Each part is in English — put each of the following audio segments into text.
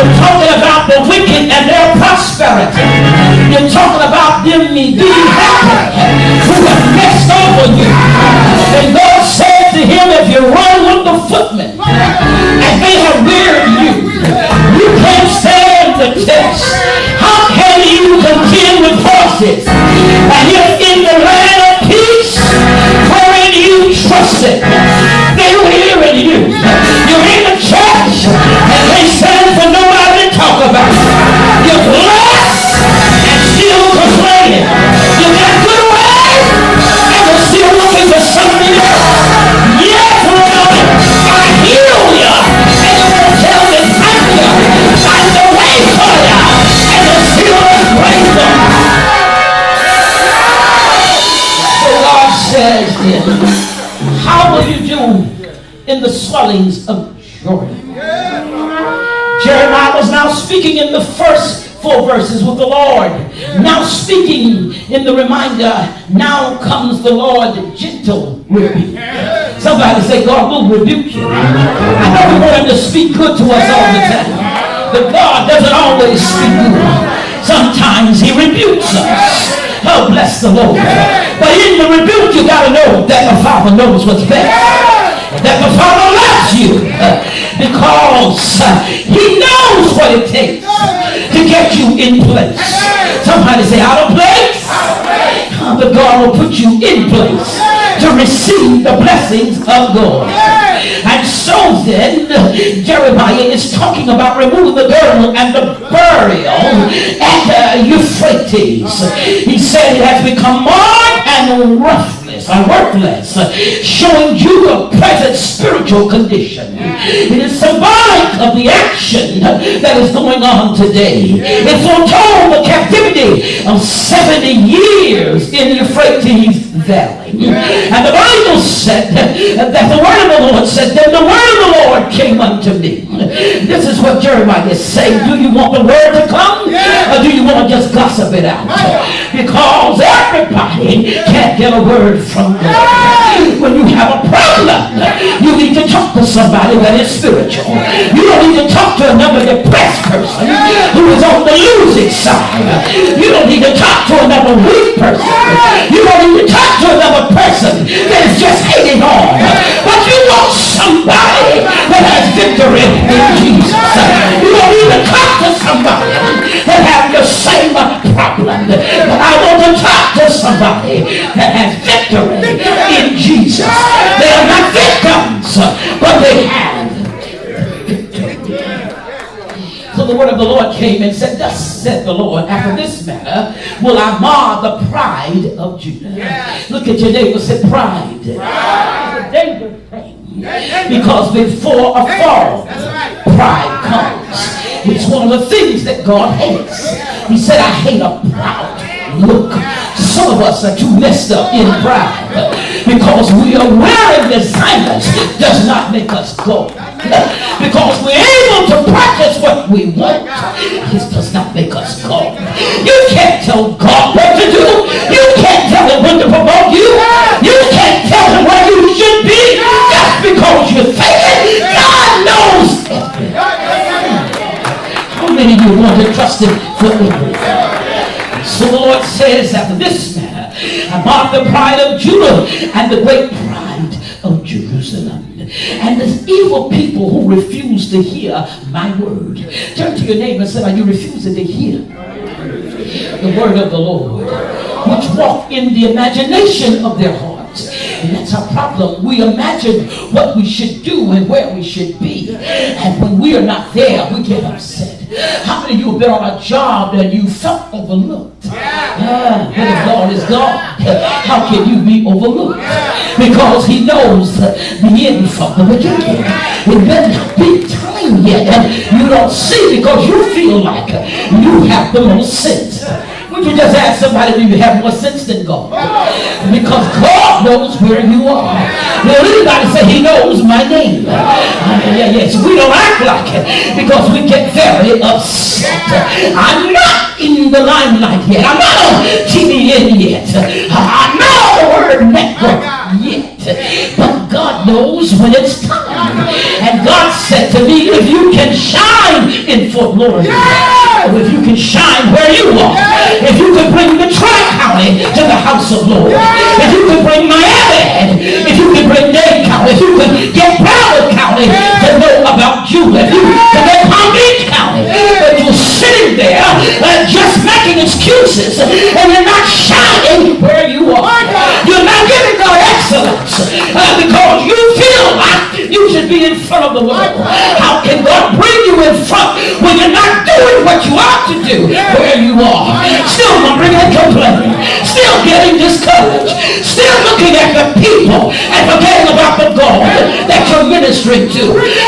You're talking about the wicked and their prosperity. You're talking about them being happy who have messed over you. And God said to him, if you run with the footmen and they have wearied you, you can't stand the test. How can you contend with horses? And if in the land of peace wherein you trusted, they wearied you. You're in the church and they stand for nobody to talk about. You're blessed and still complaining. You got good ways and you're still looking for something else. Yes, Lord, I heal you and you won't tell me thank you. I'm the way for you and you're still ungrateful. So God says then, how will you do in the swellings of Jordan? Jeremiah was now speaking in the first 4 verses with the Lord. Now speaking in the reminder, now comes the Lord gentle rebuke. Somebody say, God will rebuke you. I know we want him to speak good to us all the time, but God doesn't always speak good. Sometimes he rebukes us. Oh, bless the Lord. But in the rebuke, you got to know that the Father knows what's best. That the Father loves you because he knows what it takes to get you in place. Somebody say, out of place. But God will put you in place to receive the blessings of God. And so then, Jeremiah is talking about removing the girdle and the burial at Euphrates. He said it has become marred and roughness or worthless, showing you a present spiritual condition. It is symbolic of the action that is going on today. It foretold the captivity of 70 years in Euphrates Valley. And the Bible said that the word of the Lord said, then the word of the Lord came unto me. This is what Jeremiah is saying. Do you want the word to come? Or do you want to just gossip it out? Because everybody can't get a word from God. When you have a problem, you need to talk to somebody that is spiritual. You don't need to talk to another depressed person who is on the losing side. You don't need to talk to another weak person. You don't need to talk to another person that is just hating on. But you want somebody that has victory in Jesus. You don't need to talk to somebody that has the same problem. But I want to talk to somebody that has victory in Jesus. They are not victims, but they have victory. So the word of the Lord came and said, thus said the Lord, after this manner will I mar the pride of Judah. Look at your neighbor, say pride. It's a dangerous thing. Because before a fall, pride comes. It's one of the things that God hates. He said, I hate a proud look. Some of us are too messed up in pride because we are wearing designers does not make us God. Because we're able to practice what we want, this does not make us God. You can't tell God what to do. You can't tell him when to promote you. You can't tell him where you should be just because you think it. God knows everything. How many of you want to trust him for everything? So the Lord says, after this manner, I mark the pride of Judah and the great pride of Jerusalem. And there's evil people who refuse to hear my word. Turn to your neighbor and say, are you refusing to hear the word of the Lord? Which walk in the imagination of their hearts. And that's our problem. We imagine what we should do and where we should be. And when we are not there, we get upset. How many of you have been on a job and you felt overlooked? But if God is God, how can you be overlooked? Because he knows the end from the beginning. It may not be time yet, and you don't see because you feel like you have the most sense. Would you just ask somebody, do you have more sense than God? Because God knows where you are. Will anybody say he knows my name? Yes, we don't act like it because we get very upset. I'm not in the limelight yet. I'm not on TVN yet. I'm not on the Word Network yet. But God knows when it's time. And God said to me, if you can shine in 14 glory. If you can shine where you are, if you can bring the Tri-County to the house of Lord, if you can bring Miami, if you can bring Dade County, if you can get Broward County to know about you, if you can get Palm Beach County, but you're sitting there just making excuses and you're not shining where you are. You're not giving God excellence because you feel like you should be in front of the world. How can God bring you in front when you're not doing what you ought to do where you are? Still wondering and complaining, still getting discouraged, still looking at the people and forgetting about the God that you're ministering to,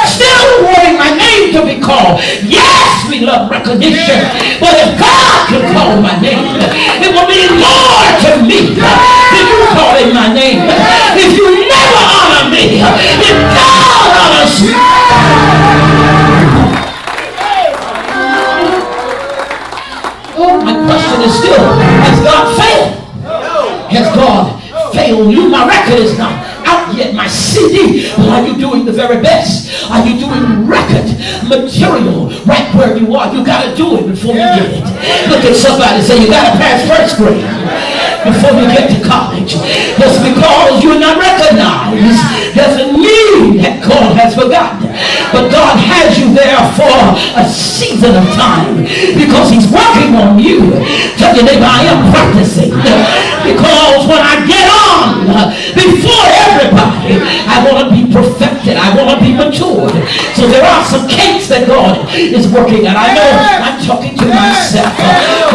still wanting my name to be called. Yes, we love recognition, but if God can call my name, it will mean more to me than you calling my name. If you never honor me, if God honors me. My question is still, has God failed? Has God failed you? My record is not out yet, my CD, but are you doing the very best? Are you doing record material right where you are? You got to do it before you get it. Look at somebody and say, you got to pass first grade before you get to college. Just because you're not recognized doesn't mean that God has forgotten. But God has you there for a season of time because he's working on you. Tell your neighbor, I am practicing. Because when I get on before everybody, I want to be perfected. I want to be matured. So there are some kinks that God is working on. I know I'm talking to myself.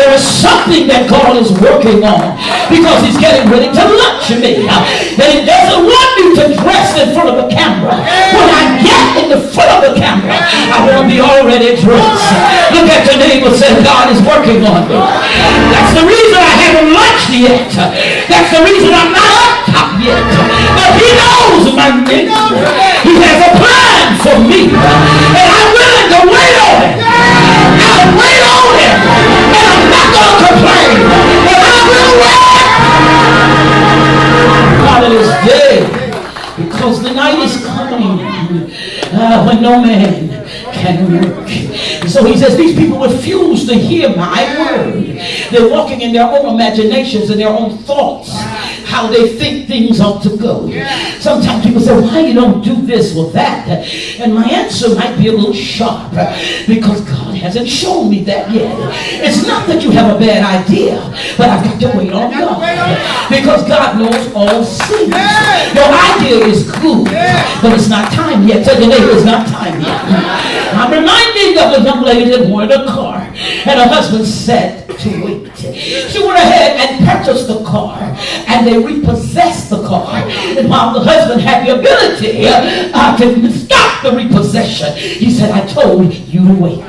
There is something that God is working on because he's getting ready to launch me. And he doesn't want me to dress in front of the camera. When I get in the front of the camera, I want to be already dressed. Look at your neighbor and say, God is working on me. That's the reason I haven't launched yet. That's the reason I'm not up top yet. But he knows my name. He has a plan for me. And I'm willing to wait on it. I'll wait on it. And I'm not going to complain. But I will wait. God is dead. Because the night is coming when no man can work. So he says these people refuse to hear my word. They're walking in their own imaginations and their own thoughts, how they think things ought to go. Sometimes people say, why you don't do this or that? And my answer might be a little sharp because God hasn't shown me that yet. It's not that you have a bad idea, but I've got to wait on God because God knows all things. Your idea is good, but it's not time yet. Tell your neighbor it's not time yet. I'm reminding of a young lady that wanted a car, and her husband said to wait. She went ahead and purchased the car, and they repossessed the car. And while the husband had the ability to stop the repossession, he said, I told you to wait.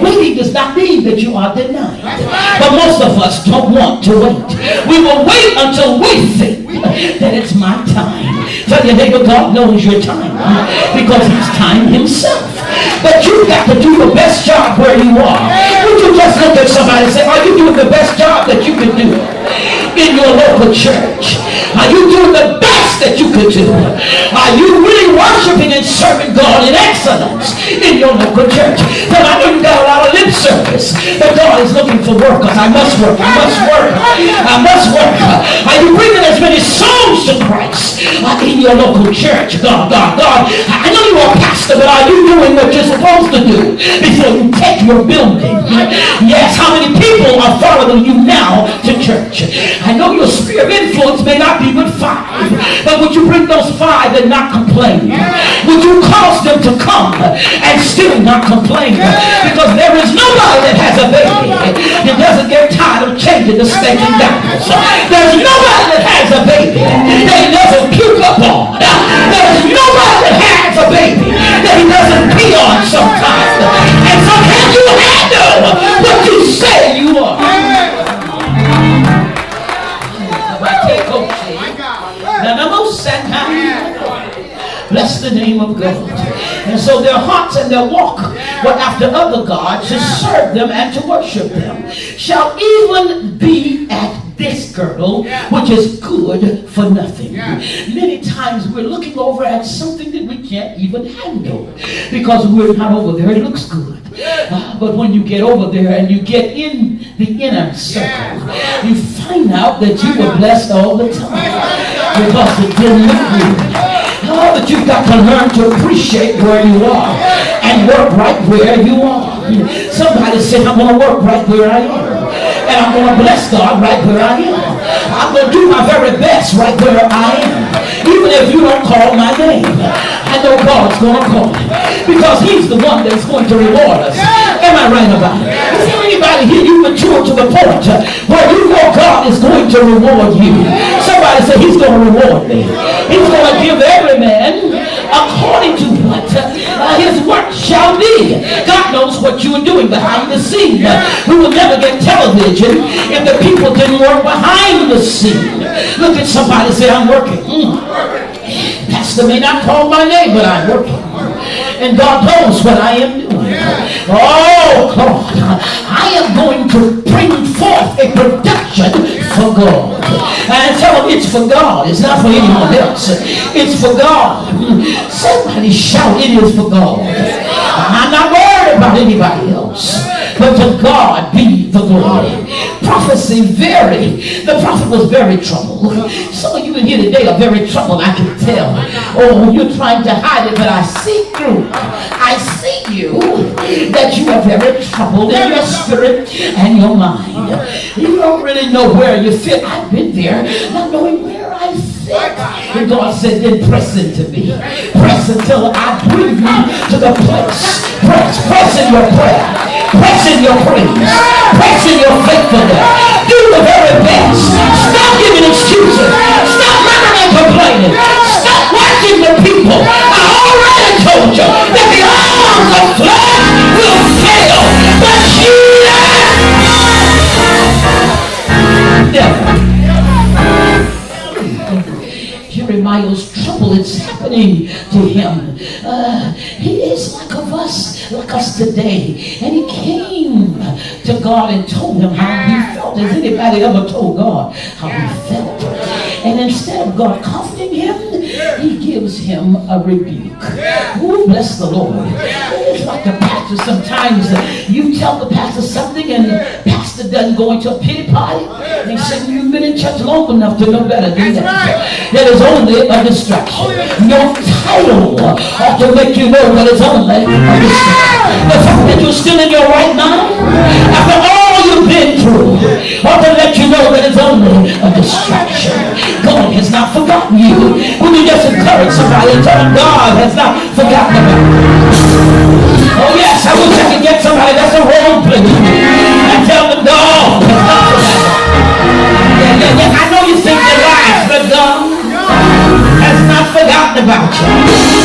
Waiting does not mean that you are denied. But most of us don't want to wait. We will wait until we think that it's my time. Tell your neighbor, God knows your time because he's time himself. But you've got to do the best job where you are. Would you just look at somebody and say, are you doing the best job that you can do in your local church? Are you doing the best that you could do? Are you really worshiping and serving God in excellence in your local church? But I know you got a lot of lip service, but God is looking for workers. I must work. I must work. I must work. Are you bringing as many souls to Christ in your local church? God. I know you're a pastor, but are you doing what you're supposed to do before you take your building? Yes, how many people are following you now to church? I know your sphere of influence may not be but 5, but would you bring those 5 and not complain? Would you cause them to come and still not complain? Because there is nobody that has a baby that doesn't get tired of changing the stinking diapers. There's nobody that has a baby that he doesn't puke up on. There's nobody that has a baby that he doesn't pee on sometimes. And so can you handle what you say you are? Bless the name of God. And so their hearts and their walk were after other gods to serve them and to worship them shall even be at this girdle, which is good for nothing. Many times we're looking over at something that we can't even handle because we're not over there. It looks good. But when you get over there and you get in the inner circle, you find out that you were blessed all the time because it didn't look good. Oh, but you've got to learn to appreciate where you are and work right where you are. Somebody said, I'm going to work right where I am. And I'm going to bless God right where I am. I'm going to do my very best right where I am. Even if you don't call my name, I know God's going to call it. Because he's the one that's going to reward us. Am I right about it? Is there anybody here you mature to the point where you know God is going to reward you? Somebody say, he's going to reward me. He's going to give every man according to what his work shall be. God knows what you are doing behind the scene. We will never get television if the people didn't work behind the scene. Look at somebody, say, I'm working. Pastor may not call my name, but I'm working. And God knows what I am doing. Oh, God, I am going to bring forth a production for God. And tell them it's for God. It's not for anyone else. It's for God. Somebody shout, it is for God. I'm not worried about anybody else. But to God be the glory. Prophecy varied. The prophet was very troubled. Some of you in here today are very troubled, I can tell. Oh, you're trying to hide it, but I see through. I see you, that you are very troubled in your spirit and your mind. You don't really know where you fit. I've been there, not knowing where I fit. And God said, then press into me. Press until I bring you to the place. Press in your prayer. Press in your praise. Press in your faithfulness. Do the very best. Stop giving excuses. Stop murmuring and complaining. Stop watching the people. I already told you that the arms of flesh will fail, but Jeremiah's trouble is happening to him. He is like us today. And he came to God and told him how he felt. Has anybody ever told God how he felt? And instead of God comforting him, he gives him a rebuke. Oh, bless the Lord. It's like the pastor sometimes. You tell the pastor something and the pastor doesn't go into a pity party. They say, you've been in church long enough to know better than that. That is only a distraction. Your title ought to make you know that it's only a distraction. The fact that you're still in your right mind, after all you've been through, ought to let you know that it's only a distraction. God has not forgotten you. Will you just encourage somebody and tell them God has not forgotten about you? Oh yes, I wish I could get somebody that's a wrong place and tell them God has not forgotten. Yeah. I know you think you're lying, but God has not forgotten about you.